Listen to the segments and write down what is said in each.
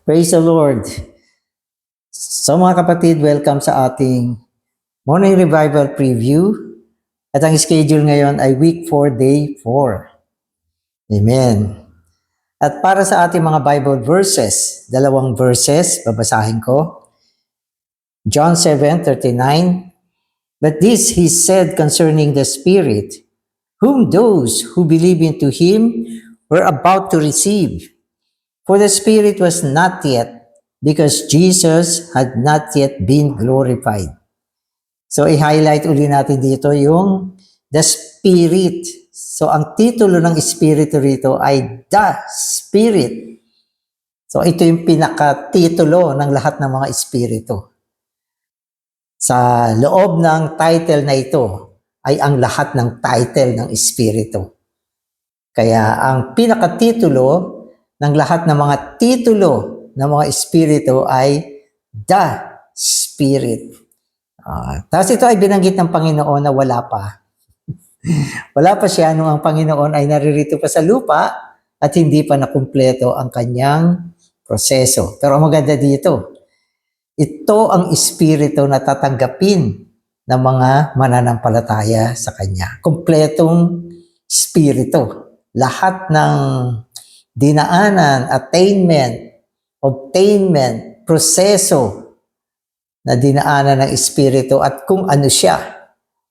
Praise the Lord. So mga kapatid, welcome sa ating Morning Revival Preview. At ang schedule ngayon ay Week 4, Day 4. Amen. At para sa ating mga Bible verses, dalawang verses, babasahin ko. John 7:39. But this he said concerning the Spirit, whom those who believe into him were about to receive. For the Spirit was not yet, because Jesus had not yet been glorified. So, i-highlight uli natin dito yung the Spirit. So, ang titulo ng Espiritu rito ay The Spirit. So, ito yung pinaka-titulo ng lahat ng mga Espiritu. Sa loob ng title na ito ay ang lahat ng title ng Espiritu. Kaya ang pinaka-titulo ng lahat ng mga titulo ng mga Espiritu ay The Spirit. Tapos ito ay binanggit ng Panginoon na wala pa. Wala pa siya nung ang Panginoon ay naririto pa sa lupa at hindi pa nakumpleto ang kanyang proseso. Pero ang maganda dito, ito ang Espiritu na tatanggapin ng mga mananampalataya sa Kanya. Kumpletong Espiritu. Lahat ng dinaanan, attainment, obtainment, proseso na dinaanan ng Espiritu at kung ano siya.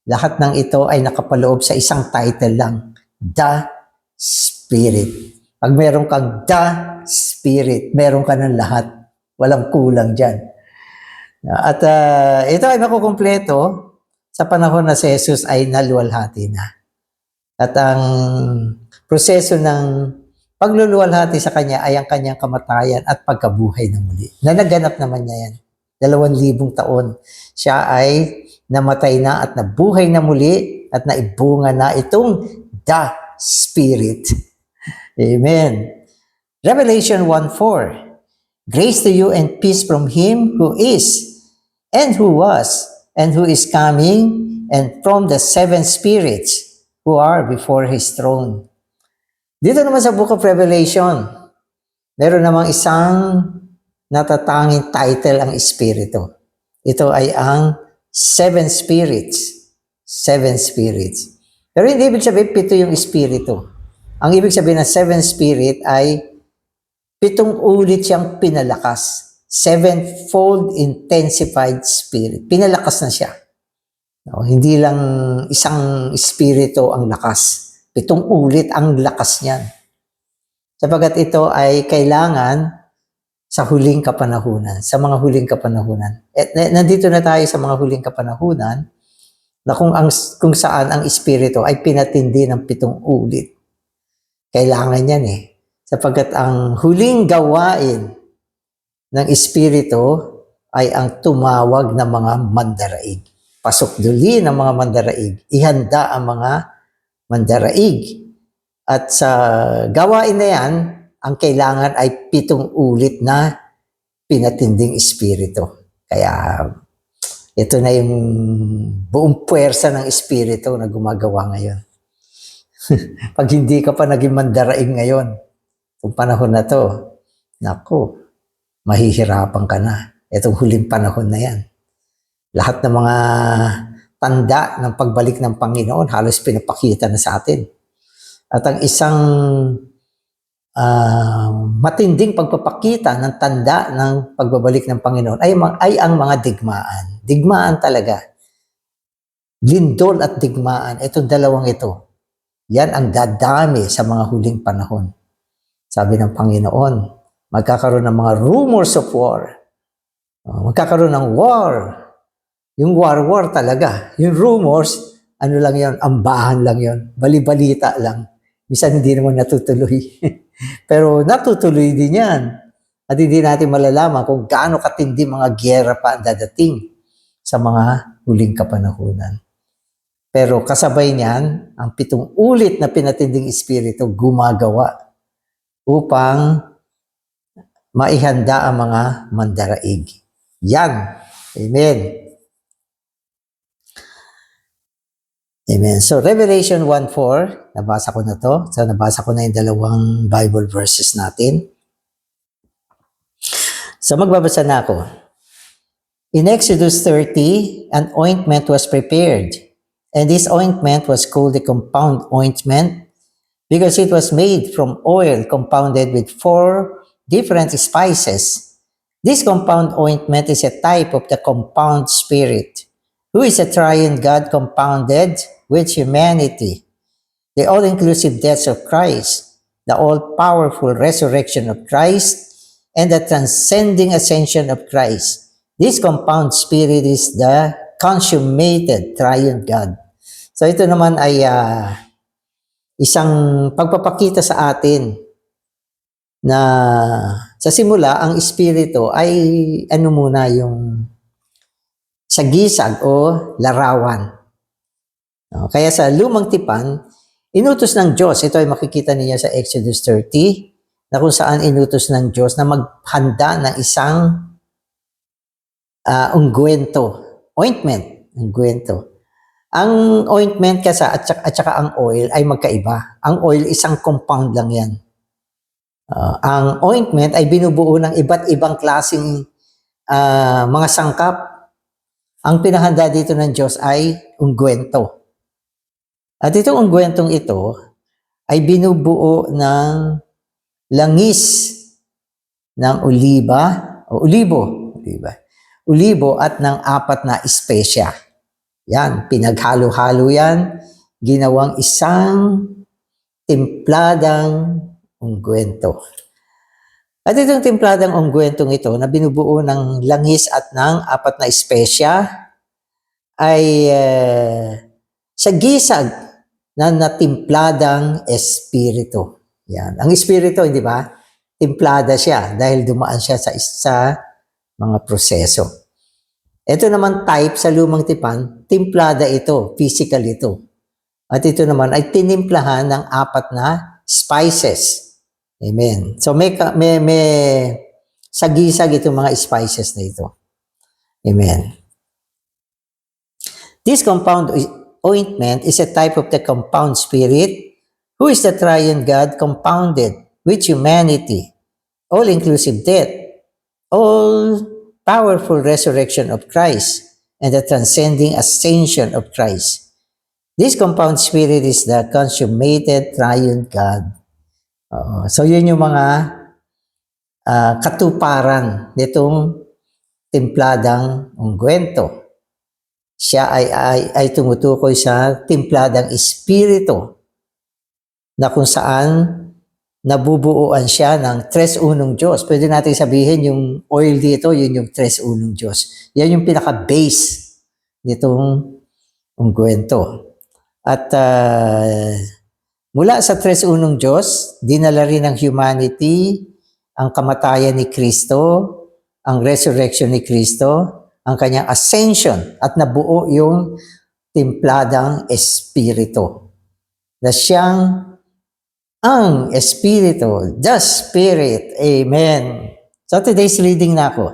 Lahat ng ito ay nakapaloob sa isang title lang, The Spirit. Pag meron kang The Spirit, meron ka ng lahat. Walang kulang dyan. At ito ay makukumpleto sa panahon na si Jesus ay naluwalhati na. At ang proseso ng pagluluwalhati sa Kanya ay ang Kanyang kamatayan at pagkabuhay na muli. Na naganap naman niya yan. 2,000 taon. Siya ay namatay na at nabuhay na muli at naibunga na itong The Spirit. Amen. Revelation 1:4. Grace to you and peace from Him who is, and who was, and who is coming, and from the 7 spirits who are before His throne. Dito naman sa Book of Revelation, meron namang isang natatanging title ang Espiritu. Ito ay ang 7 spirits. 7 spirits. Pero hindi ibig sabihin 7 yung Espiritu. Ang ibig sabihin ng 7 spirit ay 7 ulit siyang pinalakas. 7-fold intensified spirit. Pinalakas na siya. No, hindi lang isang espiritu ang lakas. 7 ulit ang lakas niyan. Sapagat ito ay kailangan sa huling kapanahunan, sa mga huling kapanahunan. At nandito na tayo sa mga huling kapanahunan na kung saan ang espiritu ay pinatindi ng 7 ulit. Kailangan yan Sapagat ang huling gawain ng Espiritu ay ang tumawag ng mga mandaraig. Pasok duli ng mga mandaraig. Ihanda ang mga mandaraig. At sa gawain na yan, ang kailangan ay 7 ulit na pinatinding Espiritu. Kaya ito na yung buong puwersa ng Espiritu na gumagawa ngayon. Pag hindi ka pa naging mandaraig ngayon, kung panahon na to, naku, mahihirapan ka na. Itong huling panahon na yan. Lahat ng mga tanda ng pagbalik ng Panginoon, halos pinapakita na sa atin. At ang isang matinding pagpapakita ng tanda ng pagbabalik ng Panginoon ay ang mga digmaan. Digmaan talaga. Lindol at digmaan. Itong dalawang ito. Yan ang dadami sa mga huling panahon. Sabi ng Panginoon, magkakaroon ng mga rumors of war. Magkakaroon ng war. Yung war talaga. Yung rumors, ano lang yun, ambahan lang yun. Bali-balita lang. Minsan hindi naman natutuloy. Pero natutuloy din yan. At hindi natin malalaman kung gaano katindi mga gyera pa ang dadating sa mga huling kapanahunan. Pero kasabay niyan, ang 7 ulit na pinatinding espiritu gumagawa upang maihanda ang mga mandaraig. Yan. Amen. Amen. So, Revelation 1:4, nabasa ko na to. So, nabasa ko na yung 2 Bible verses natin. So magbabasa na ako. In Exodus 30, an ointment was prepared, and this ointment was called the compound ointment because it was made from oil compounded with 4 different spices. This compound ointment is a type of the compound spirit, who is a triune God compounded with humanity, the all-inclusive death of Christ, the all-powerful resurrection of Christ, and the transcending ascension of Christ. This compound spirit is the consummated triune God. So ito naman ay isang pagpapakita sa atin na sa simula, ang espiritu ay ano muna yung sagisag o larawan. Kaya sa lumang tipan, inutos ng Diyos, ito ay makikita niya sa Exodus 30, na kung saan inutos ng Diyos na maghanda ng isang ointment. Ang ointment kasi at saka ang oil ay magkaiba. Ang oil, isang compound lang yan. Ang ointment ay binubuo ng iba't ibang klaseng mga sangkap. Ang pinahanda dito ng Diyos ay ungguento. At itong ungguentong ito ay binubuo ng langis ng olibo at ng 4 na espesya. Yan, pinaghalo-halo yan, ginawang isang timpladang ungguento. At itong timpladang ungguentong ito na binubuo ng langis at ng 4 na espesya ay sagisag na natimpladang espiritu. Yan. Ang espiritu, hindi ba? Timplada siya dahil dumaan siya sa mga proseso. Ito naman type sa lumang tipan, timplada ito, physical ito. At ito naman ay tinimplahan ng 4 na spices. Amen. So may sagisag itong mga spices na ito. Amen. This compound ointment is a type of the compound spirit, who is the triune God compounded with humanity, all-inclusive death, all-powerful resurrection of Christ, and the transcending ascension of Christ. This compound spirit is the consummated triune God. So yun yung mga katuparan nitong timpladang ungguento. Siya ay tumutukoy sa timpladang espiritu, na kung saan nabubuuan siya ng tres unong Diyos. Pwede natin sabihin yung oil dito, yun yung tres unong Diyos. Yan yung pinaka-base nitong ungguento. At mula sa tres unong Diyos, dinala rin ng humanity ang kamatayan ni Kristo, ang resurrection ni Kristo, ang kanyang ascension, at nabuo yung timpladang espiritu. Na siyang ang Espiritu, the Spirit. Amen. So today's reading na ako.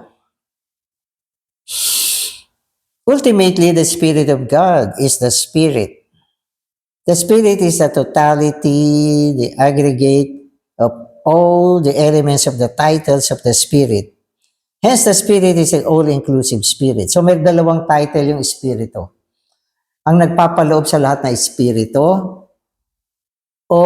Ultimately, the Spirit of God is the Spirit. The Spirit is the totality, the aggregate of all the elements of the titles of the Spirit. Hence, the Spirit is an all-inclusive Spirit. So may dalawang title yung Espiritu. Ang nagpapaloob sa lahat na Espiritu o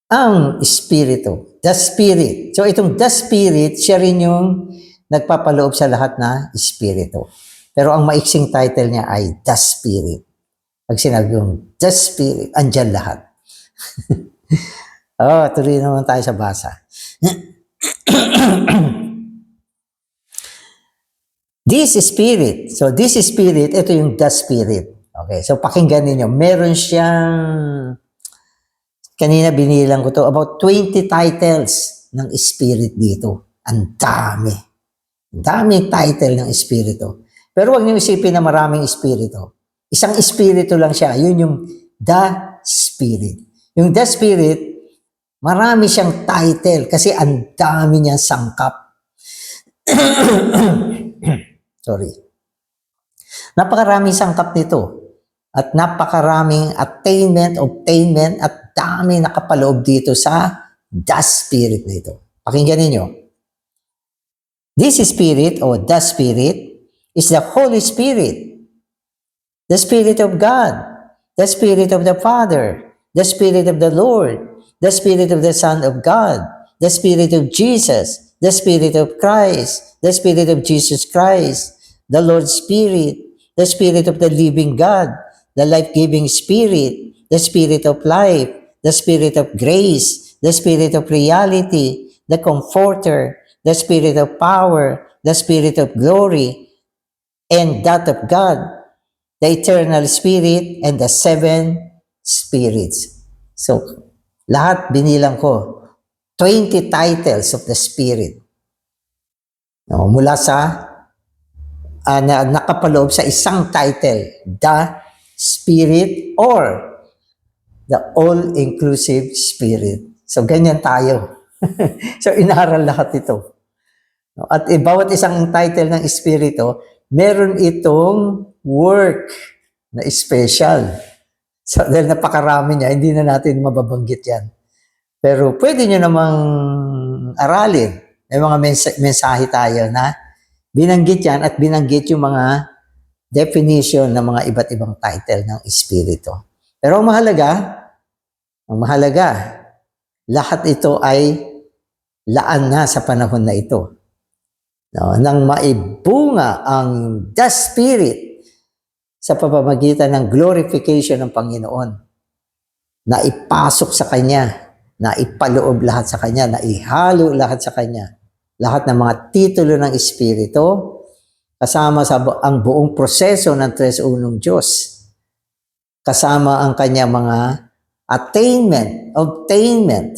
ang Espiritu, the Spirit. So itong the Spirit, siya rin yung nagpapaloob sa lahat na Espiritu. Pero ang maiksing title niya ay the Spirit. Pag sinabi yung the Spirit, andyan lahat. Tuloy naman tayo sa basa. This Spirit. So this Spirit, ito yung the Spirit. Okay, so pakinggan niyo. Meron siyang, kanina binilang ko to, about 20 titles ng Spirit dito. Ang dami. Ang daming title ng Espiritu. Pero huwag niyo isipin na maraming Espiritu. Isang Espiritu lang siya. Yun yung the Spirit. Yung the Spirit, marami siyang title kasi ang dami niyang sangkap. Sorry. Napakaraming sangkap nito. At napakaraming attainment, obtainment, at dami nakapaloob dito sa the Spirit na ito. Pakinggan ninyo. This Spirit, or the Spirit, is the Holy Spirit, the Spirit of God, the Spirit of the Father, the Spirit of the Lord, the Spirit of the Son of God, the Spirit of Jesus, the Spirit of Christ, the Spirit of Jesus Christ, the Lord's Spirit, the Spirit of the living God, the life-giving Spirit, the Spirit of life, the Spirit of grace, the Spirit of reality, the Comforter, the Spirit of power, the Spirit of glory, and that of God, the eternal Spirit, and the seven spirits. So, lahat binilang ko, 20 titles of the Spirit. No, mula sa nakapaloob sa isang title, the Spirit or the all-inclusive Spirit. So, ganyan tayo. So, inaral lahat ito. No, at bawat isang title ng Espiritu, meron itong work na special. So, dahil napakarami niya, hindi na natin mababanggit yan. Pero pwede nyo namang aralin. May mga mensahe tayo na binanggit yan at binanggit yung mga definition ng mga iba't ibang title ng Espiritu. Pero ang mahalaga, lahat ito ay laan na sa panahon na ito. No, nang maibunga ang the Spirit sa pamamagitan ng glorification ng Panginoon, na ipasok sa Kanya, na ipaloob lahat sa Kanya, na ihalo lahat sa Kanya, lahat ng mga titulo ng Espiritu, kasama sa ang buong proseso ng Tres Unong Diyos, kasama ang Kanyang mga obtainment,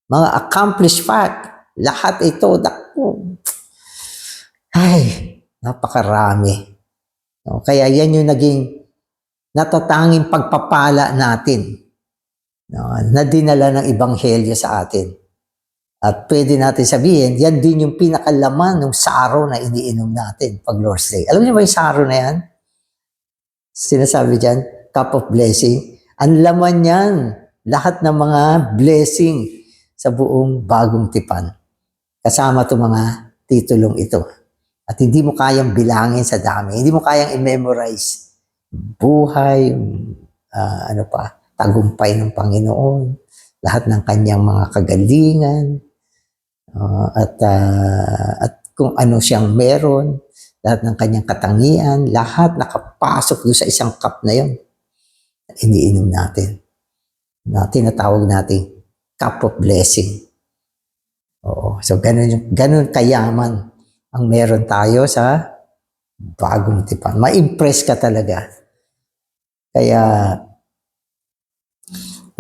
mga accomplished fact, lahat ito, napakarami. No, kaya yan yung naging natatanging pagpapala natin, no, na dinala ng Ebanghelyo sa atin. At pwede natin sabihin, yan din yung pinakalaman ng saro na iniinom natin pag Lord's Day. Alam niyo ba yung saro na yan? Sinasabi dyan, cup of blessing. Ang laman yan, lahat ng mga blessing sa buong bagong tipan. Kasama itong mga titulong ito. At hindi mo kayang bilangin sa dami. Hindi mo kayang i-memorize. Buhay, tagumpay ng Panginoon, lahat ng kanyang mga kagalingan, at kung ano siyang meron, lahat ng kanyang katangian, lahat nakapasok doon sa isang cup na yon. Iniinom natin. Tinatawag natin cup of blessing. Oo. So, ganun kayaman ang meron tayo sa bagong tipan. Ma-impress ka talaga. Kaya,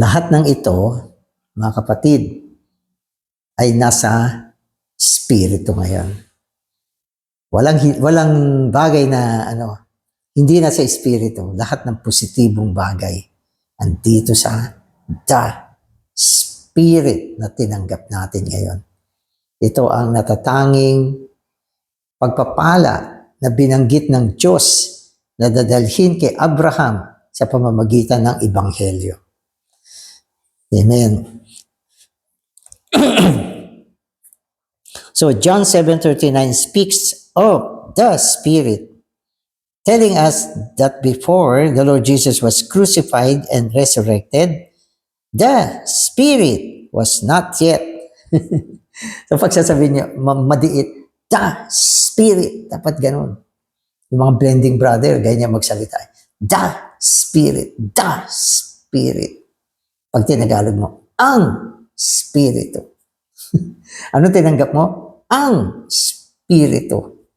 lahat ng ito, mga kapatid, ay nasa Espiritu ngayon. Walang bagay na hindi nasa Espiritu. Lahat ng positibong bagay andito sa the Spirit na tinanggap natin ngayon. Ito ang natatanging pagpapala na binanggit ng Diyos na dadalhin kay Abraham sa pamamagitan ng Ebanghelyo. Amen. So John 7:39 speaks of the Spirit, telling us that before the Lord Jesus was crucified and resurrected, the Spirit was not yet. So pag sasabihin niyo, madiit, the Spirit. Dapat ganun. Yung mga blending brother, ganyan magsalita. The Spirit. The Spirit. Pag tinagalog mo, ang Espiritu. Ano tinanggap mo? Ang Espiritu.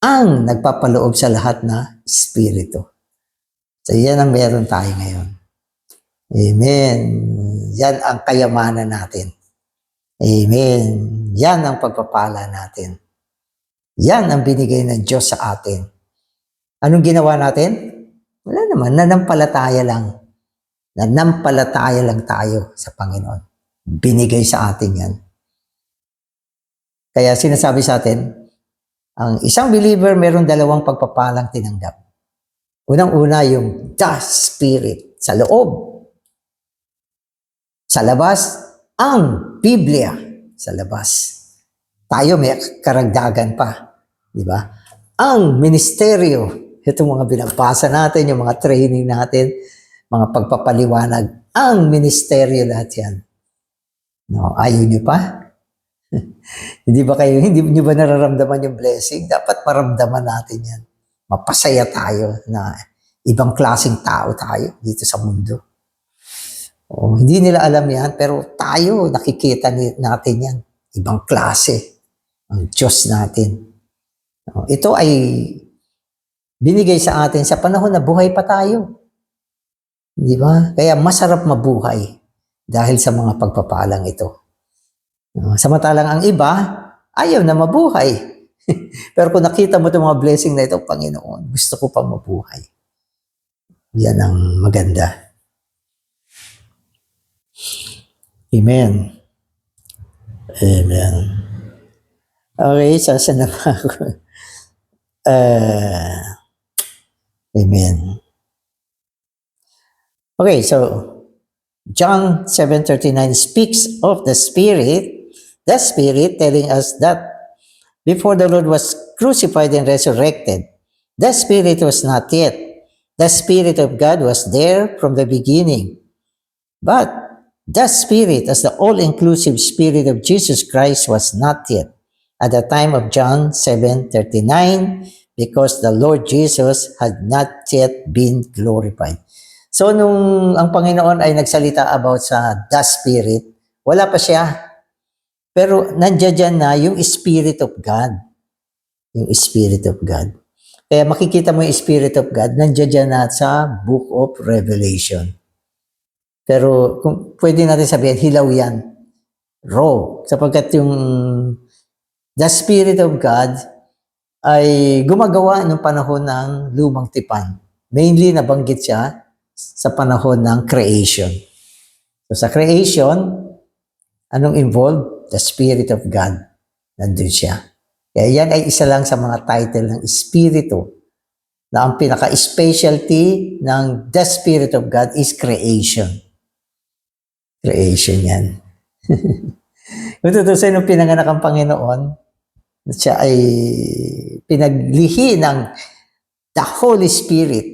Ang nagpapaloob sa lahat na Espiritu. So yan ang meron tayo ngayon. Amen. Yan ang kayamanan natin. Amen. Yan ang pagpapala natin. Yan ang binigay ng Diyos sa atin. Anong ginawa natin? Wala naman, nanampalataya lang. Nanampalataya lang tayo sa Panginoon. Binigay sa atin yan. Kaya sinasabi sa atin, ang isang believer meron dalawang pagpapalang tinanggap. Unang-una yung the Spirit sa loob. Sa labas, ang Biblia sa labas. Tayo may karagdagan pa. Di ba? Ang ministeryo, itong mga binabasa natin, yung mga training natin, mga pagpapaliwanag, ang ministeryo lahat yan. No, ayaw nyo pa? Hindi nyo ba nararamdaman yung blessing? Dapat maramdaman natin yan. Mapasaya tayo na ibang klaseng tao tayo dito sa mundo. Hindi nila alam yan, pero tayo, nakikita natin yan. Ibang klase. Ang Diyos natin. Ito ay binigay sa atin sa panahon na buhay pa tayo. Di ba? Kaya masarap mabuhay dahil sa mga pagpapalang ito. Samantalang ang iba, ayaw na mabuhay. Pero kung nakita mo itong mga blessing na ito, Panginoon, gusto ko pa mabuhay. Yan ang maganda. Amen. Amen. Okay, saan na ba ako? Amen. Okay, so John 7:39 speaks of the Spirit telling us that before the Lord was crucified and resurrected, the Spirit was not yet. The Spirit of God was there from the beginning. But the Spirit, as the all-inclusive Spirit of Jesus Christ, was not yet at the time of John 7:39 because the Lord Jesus had not yet been glorified. So nung ang Panginoon ay nagsalita about sa the Spirit, wala pa siya. Pero nandiyan na yung Spirit of God. Yung Spirit of God. Kaya makikita mo yung Spirit of God, nandiyan na sa Book of Revelation. Pero kung pwede natin sabihin, hilaw yan. Raw. Sapagkat yung the Spirit of God ay gumagawa ng panahon ng lumang tipan. Mainly nabanggit siya sa panahon ng creation. So sa creation, anong involved? The Spirit of God. Nandun siya. Kaya yan ay isa lang sa mga title ng Espiritu na ang pinaka-specialty ng the Spirit of God is creation. Creation yan. Kung tutusin nung pinanganak ang Panginoon, siya ay pinaglihi ng the Holy Spirit.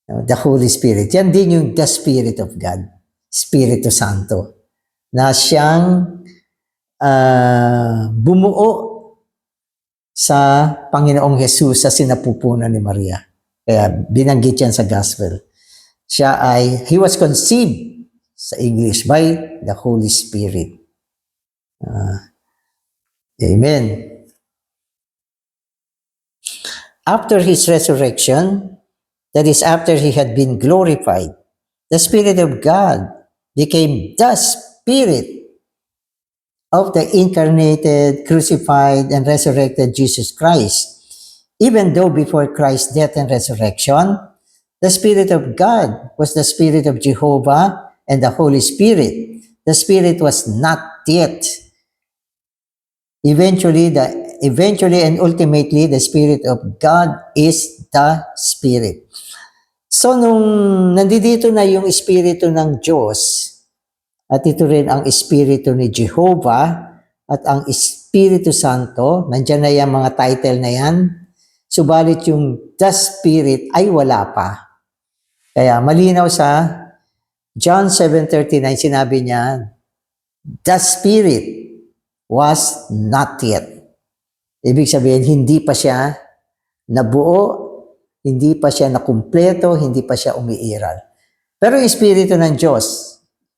The Holy Spirit. Yan din yung the Spirit of God. Espiritu Santo. Na siyang bumuo sa Panginoong Jesus sa sinapupunan ni Maria. Kaya binanggit yan sa Gospel. He was conceived sa English by the Holy Spirit. Amen. After his resurrection, that is after he had been glorified, the Spirit of God became the Spirit of the incarnated, crucified, and resurrected Jesus Christ. Even though before Christ's death and resurrection, the Spirit of God was the Spirit of Jehovah and the Holy Spirit. The Spirit was not yet. Eventually and ultimately, the Spirit of God is the Spirit. So, nung nandito na yung Espiritu ng Diyos, at ito rin ang Espiritu ni Jehovah at ang Espiritu Santo, nandiyan na yung mga title na yan, subalit yung the Spirit ay wala pa. Kaya malinaw sa John 7:39, sinabi niya, the Spirit was not yet. Ibig sabihin, hindi pa siya nabuo, hindi pa siya nakumpleto, hindi pa siya umiiral. Pero yung Espiritu ng Diyos,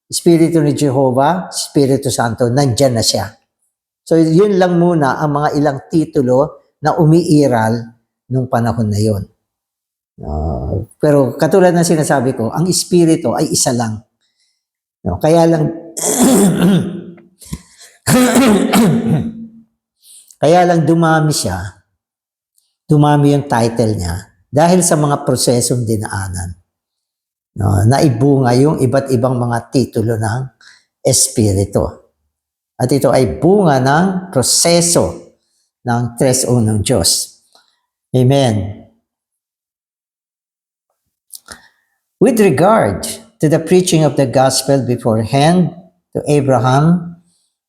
Espiritu ni Jehovah, Espiritu Santo, nandyan na siya. So yun lang muna ang mga ilang titulo na umiiral nung panahon na yun. Pero katulad ng sinasabi ko, ang Espiritu ay isa lang. Kaya lang kaya lang dumami siya, dumami yung title niya dahil sa mga prosesong dinaanan. Naibunga yung iba't ibang mga titulo ng Espiritu. At ito ay bunga ng proseso ng tres unang Diyos. Amen. With regard to the preaching of the gospel beforehand to Abraham,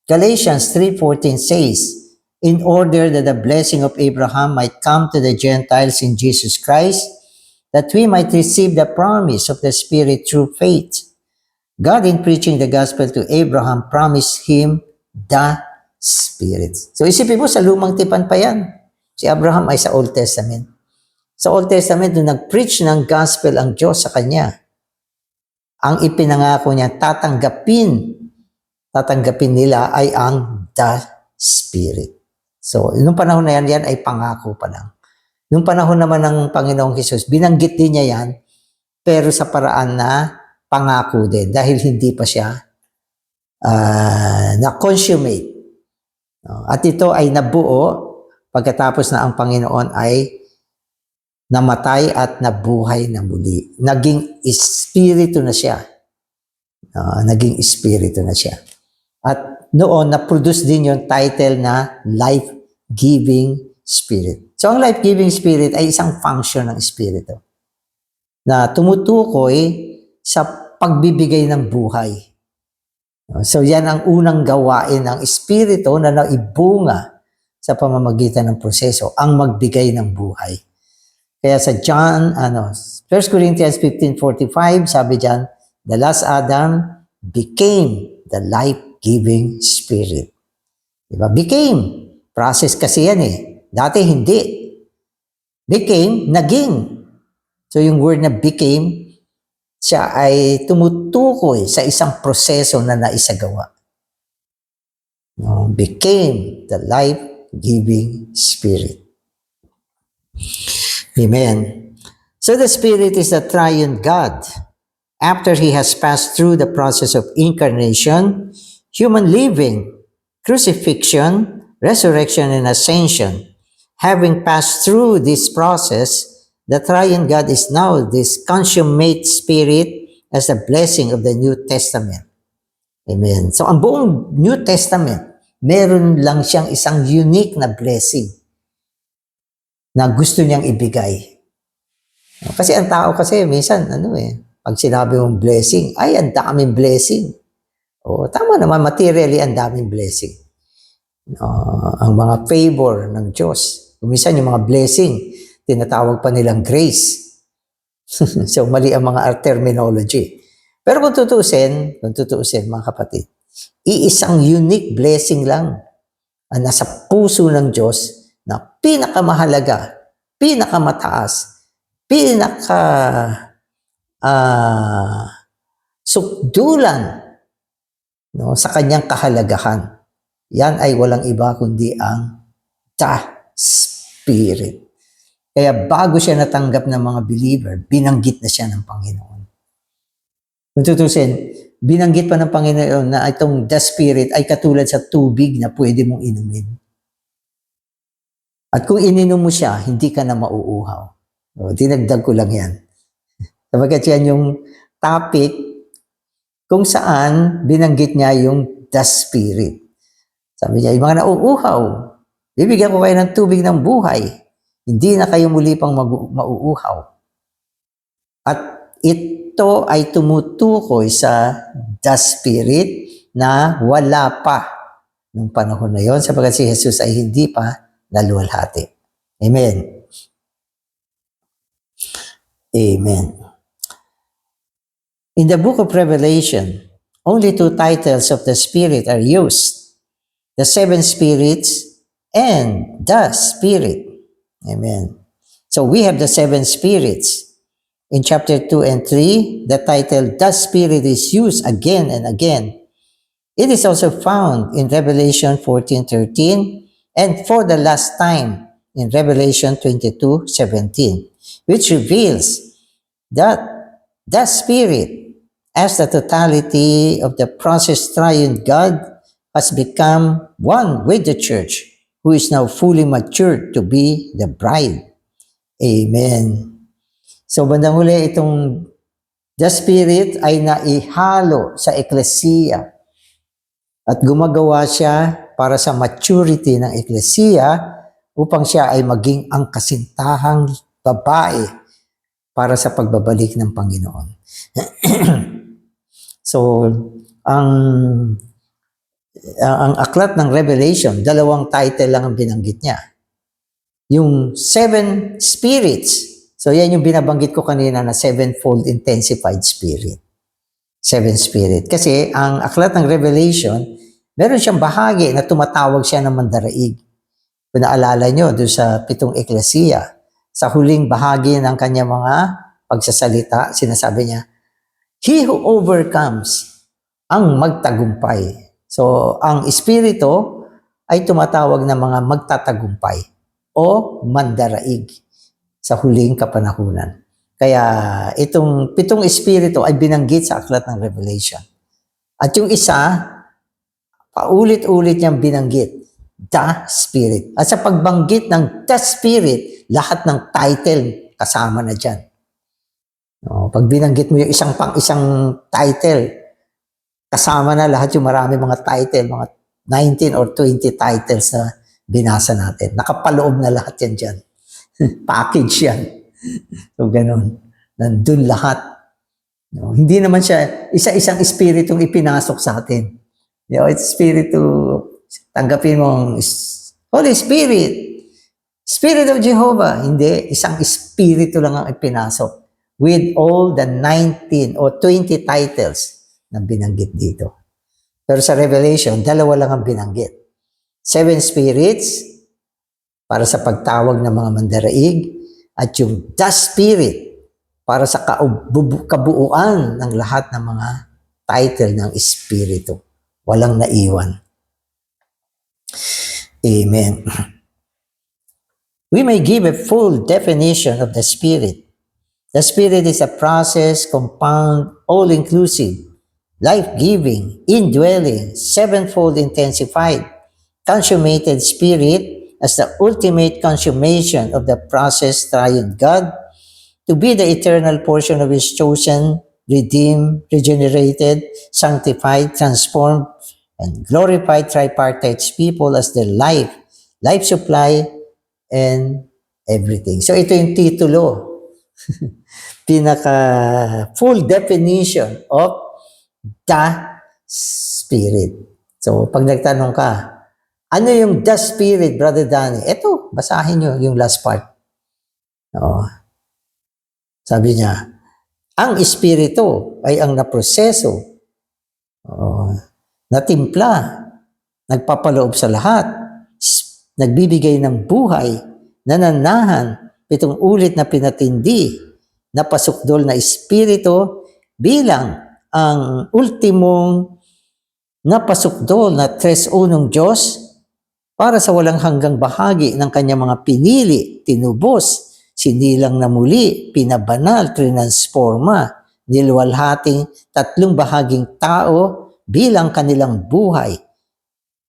Galatians 3:14 says, in order that the blessing of Abraham might come to the Gentiles in Jesus Christ, that we might receive the promise of the Spirit through faith. God, in preaching the gospel to Abraham, promised him the Spirit. So isipin mo, sa lumang tipan pa yan. Si Abraham ay sa Old Testament. Sa Old Testament, nung nag-preach ng gospel ang Diyos sa kanya, ang ipinangako niya, tatanggapin nila ay ang the Spirit. So, nung panahon na yan ay pangako pa lang. Nung panahon naman ng Panginoong Hesus, binanggit din niya yan, pero sa paraan na pangako din, dahil hindi pa siya na-consummate. At ito ay nabuo pagkatapos na ang Panginoon ay namatay at nabuhay na muli. Naging espiritu na siya. Naging espiritu na siya. At noon, na-produce din yung title na life-giving spirit. So, ang life-giving spirit ay isang function ng espiritu na tumutukoy sa pagbibigay ng buhay. So, yan ang unang gawain ng espiritu na naibunga sa pamamagitan ng proseso, ang magbigay ng buhay. Kaya sa 1 Corinthians 15:45, sabi diyan, the last Adam became the life-giving spirit. Diba? Became. Process kasi yan eh. Dati hindi. Became, naging. So yung word na became, siya ay tumutukoy sa isang proseso na naisagawa. Became the life-giving spirit. Amen. So the Spirit is the triune God. After He has passed through the process of incarnation, human living, crucifixion, resurrection, and ascension, having passed through this process, the triune God is now this consummate Spirit as a blessing of the New Testament. Amen. So ang buong New Testament, meron lang siyang isang unique na blessing na gusto niyang ibigay. Kasi ang tao kasi minsan, pag sinabi mong blessing, ay, ang daming blessing. Tama naman, materially, ang daming blessing. Ang mga favor ng Diyos. Minsan yung mga blessing, tinatawag pa nilang grace. So, mali ang mga terminology. Pero kung tutuusin, mga kapatid, iisang unique blessing lang ang nasa puso ng Diyos na pinakamahalaga, pinakamataas, sukdulan sa kanyang kahalagahan. Yan ay walang iba kundi ang the Spirit. Kaya bago siya natanggap ng mga believer, binanggit na siya ng Panginoon. Kung tutusin, binanggit pa ng Panginoon na itong the Spirit ay katulad sa tubig na pwede mong inumin. At kung ininom mo siya, hindi ka na mauuhaw. Dinagdag ko lang yan. Sabagat yan yung topic kung saan binanggit niya yung the Spirit. Sabi niya, yung mga nauuhaw, bibigyan ko kayo ng tubig ng buhay. Hindi na kayo muli pang mauuhaw. At ito ay tumutukoy sa the Spirit na wala pa nung panahon na yon, sabagat si Jesus ay hindi pa naluwalhati. Amen. Amen. In the book of Revelation, only two titles of the Spirit are used. The seven spirits and the Spirit. Amen. So we have the seven spirits. In chapter 2 and 3, the title, the Spirit, is used again and again. It is also found in Revelation 14:13 and for the last time in Revelation 22:17, which reveals that the Spirit, as the totality of the process triune God, has become one with the church, who is now fully matured to be the bride. Amen. So, bandang huli, itong the Spirit ay naihalo sa eklesiya at gumagawa siya para sa maturity ng eklesiya upang siya ay maging ang kasintahang babae para sa pagbabalik ng Panginoon. So, ang ang aklat ng Revelation, dalawang title lang ang binanggit niya. Yung seven spirits, so yan yung binabanggit ko kanina na sevenfold intensified spirit. Seven spirit. Kasi ang aklat ng Revelation, meron siyang bahagi na tumatawag siya ng mandaraig. Kung naalala nyo, doon sa 7 eklesiya, sa huling bahagi ng kanyang mga pagsasalita, sinasabi niya, He who overcomes ang magtagumpay. So, ang espiritu ay tumatawag ng mga magtatagumpay o mandaraig sa huling kapanahunan. Kaya itong 7 espiritu ay binanggit sa aklat ng Revelation. At yung isa, paulit-ulit niyang binanggit, The Spirit. At sa pagbanggit ng The Spirit, lahat ng title kasama na dyan. Pag binanggit mo yung isang title, kasama na lahat yung marami mga title, mga 19 or 20 titles na binasa natin. Nakapaloob na lahat yan dyan. Package yan. So, ganun. Nandun lahat. Hindi naman siya isa-isang espiritong ipinasok sa atin. It's spiritu, tanggapin mo Holy Spirit, Spirit of Jehovah. Hindi, isang espiritu lang ang ipinasok with all the 19 or 20 titles na binanggit dito. Pero sa Revelation, dalawa lang ang binanggit. 7 spirits para sa pagtawag ng mga mandaraig at yung The Spirit para sa kabuuan ng lahat ng mga title ng espiritu. Walang naiwan. Amen. We may give a full definition of the Spirit. The Spirit is a process, compound, all-inclusive, life-giving, indwelling, sevenfold intensified, consummated Spirit as the ultimate consummation of the process triune God to be the eternal portion of His chosen, redeemed, regenerated, sanctified, transformed, and glorified tripartite people as their life supply, and everything. So ito yung titulo. Pinaka full definition of the Spirit. So pag nagtanong ka, ano yung the Spirit, Brother Danny? Ito, basahin nyo yung last part. Sabi niya, ang Espiritu ay ang naproseso, natimpla, nagpapaloob sa lahat, nagbibigay ng buhay, nananahan, 7 ulit na pinatindi, napasukdol na Espiritu bilang ang ultimong napasukdol na tres unong Diyos para sa walang hanggang bahagi ng kanyang mga pinili, tinubos, sinilang na muli, pinabanal, transforma, nilwalhating 3 bahaging tao bilang kanilang buhay,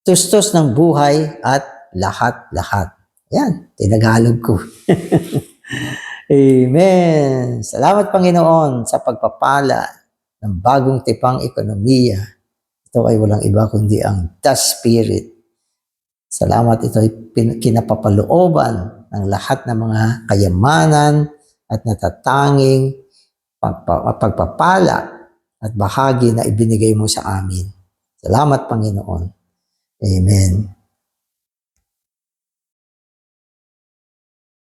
tustos ng buhay at lahat-lahat. Yan, tinagalog ko. Amen. Salamat Panginoon sa pagpapala ng bagong tipang ekonomiya. Ito ay walang iba kundi ang The Spirit. Salamat, ito ay kinapapalooban ng lahat ng mga kayamanan at natatanging pagpapala at bahagi na ibinigay mo sa amin. Salamat Panginoon. Amen.